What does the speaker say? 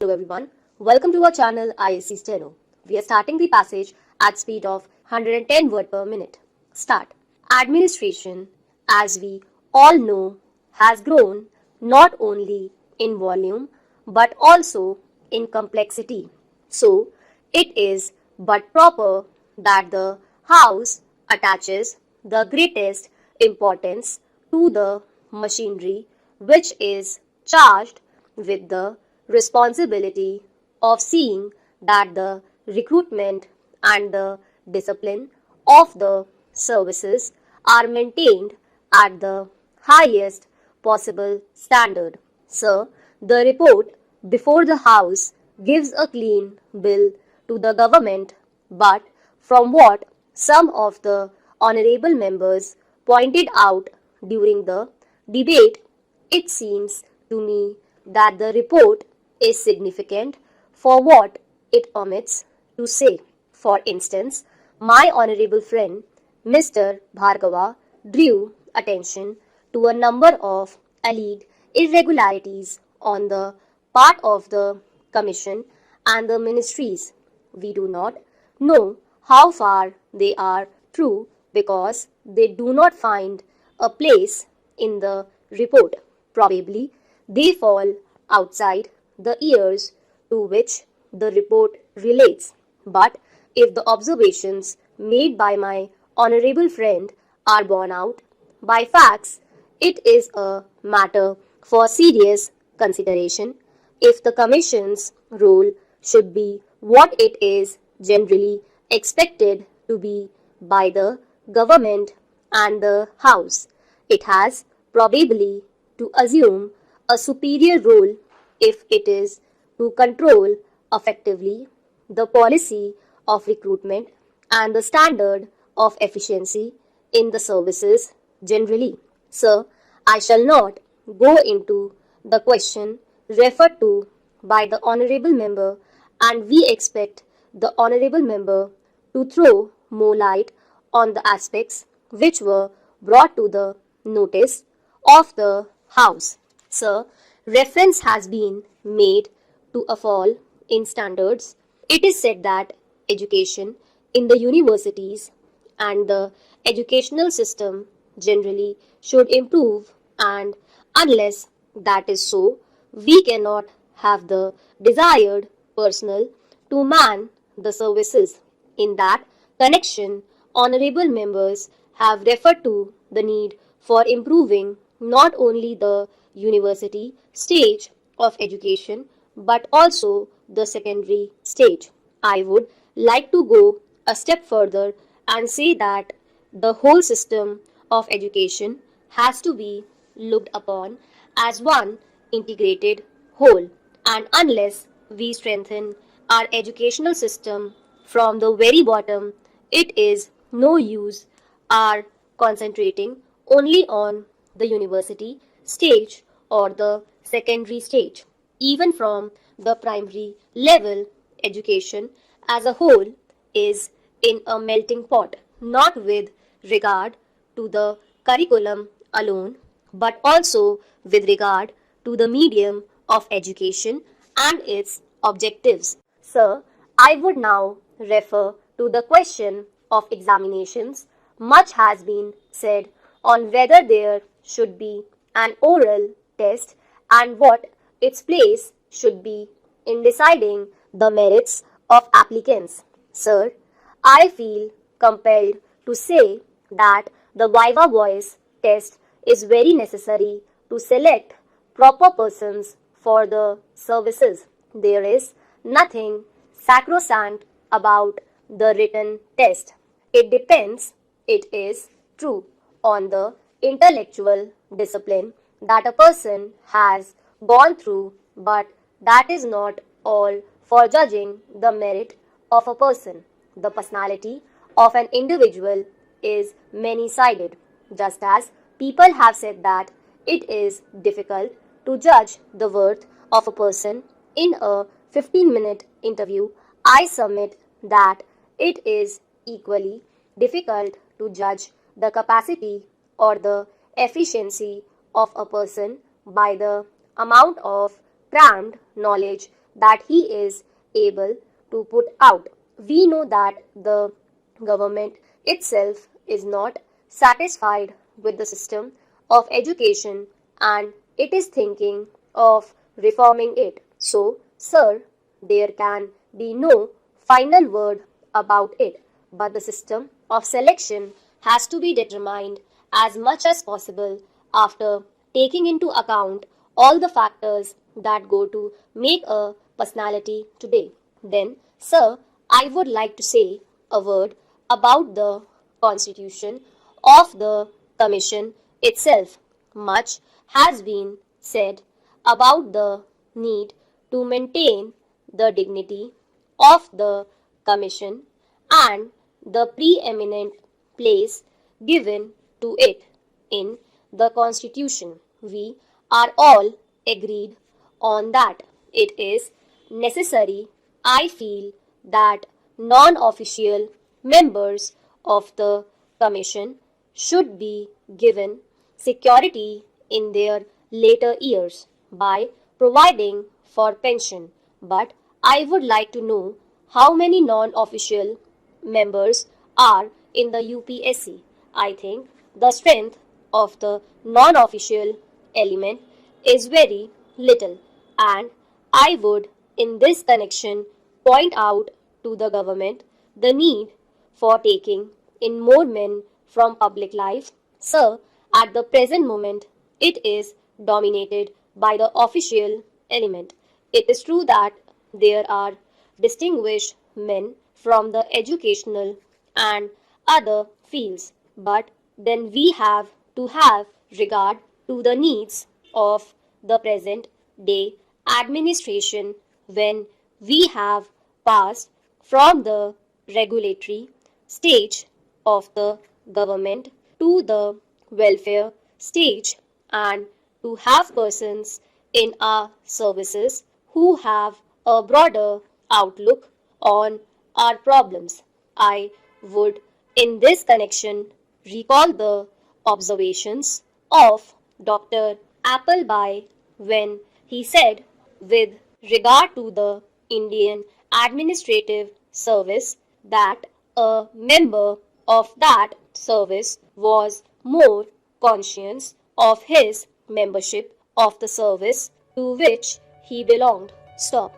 Hello everyone, welcome to our channel IAC Steno. We are starting the passage at speed of 110 word per minute. Start. Administration, as we all know, has grown not only in volume but also in complexity. So, it is but proper that the House attaches the greatest importance to the machinery which is charged with the responsibility of seeing that the recruitment and the discipline of the services are maintained at the highest possible standard. Sir, the report before the House gives a clean bill to the government, but from what some of the honorable members pointed out during the debate, it seems to me that the report is significant for what it omits to say. For instance, my honorable friend Mr. Bhargava drew attention to a number of alleged irregularities on the part of the Commission and the ministries. We do not know how far they are true because they do not find a place in the report. Probably they fall outside the years to which the report relates. But if the observations made by my honorable friend are borne out by facts, it is a matter for serious consideration. If the Commission's role should be what it is generally expected to be by the government and the House, it has probably to assume a superior role if it is to control effectively the policy of recruitment and the standard of efficiency in the services generally. Sir, I shall not go into the question referred to by the honorable member, and we expect the honorable member to throw more light on the aspects which were brought to the notice of the House. Sir, reference has been made to a fall in standards. It is said that education in the universities and the educational system generally should improve, and unless that is so, we cannot have the desired personnel to man the services. In that connection, honorable members have referred to the need for improving not only the university stage of education but also the secondary stage. I would like to go a step further and say that the whole system of education has to be looked upon as one integrated whole, and unless we strengthen our educational system from the very bottom, it is no use our concentrating only on the university stage or the secondary stage. Even from the primary level, education as a whole is in a melting pot, not with regard to the curriculum alone, but also with regard to the medium of education and its objectives. Sir, I would now refer to the question of examinations. Much has been said on whether there should be an oral test and what its place should be in deciding the merits of applicants. Sir, I feel compelled to say that the Viva Voice test is very necessary to select proper persons for the services. There is nothing sacrosanct about the written test. It depends, it is true, on the intellectual discipline that a person has gone through, but that is not all for judging the merit of a person. The personality of an individual is many-sided, just as people have said that it is difficult to judge the worth of a person in a 15-minute interview. I submit that it is equally difficult to judge the capacity or the efficiency of a person by the amount of crammed knowledge that he is able to put out. We know that the government itself is not satisfied with the system of education and it is thinking of reforming it. So, sir, there can be no final word about it, but the system of selection has to be determined as much as possible after taking into account all the factors that go to make a personality today. Then, sir, I would like to say a word about the constitution of the commission itself. Much has been said about the need to maintain the dignity of the commission and the preeminent place given to it in the constitution. We are all agreed on that. It is necessary, I feel, that non official members of the commission should be given security in their later years by providing for pension. But I would like to know how many non official members are in the UPSC. I think the strength of the non official element is very little, and I would, in this connection, point out to the government the need for taking in more men from public life. Sir, at the present moment, it is dominated by the official element. It is true that there are distinguished men from the educational and other fields, but then we have to have regard to the needs of the present day administration when we have passed from the regulatory stage of the government to the welfare stage and to have persons in our services who have a broader outlook on our problems. I would, in this connection, recall the observations of Dr. Appleby when he said, with regard to the Indian Administrative Service, that a member of that service was more conscious of his membership of the service to which he belonged. Stop.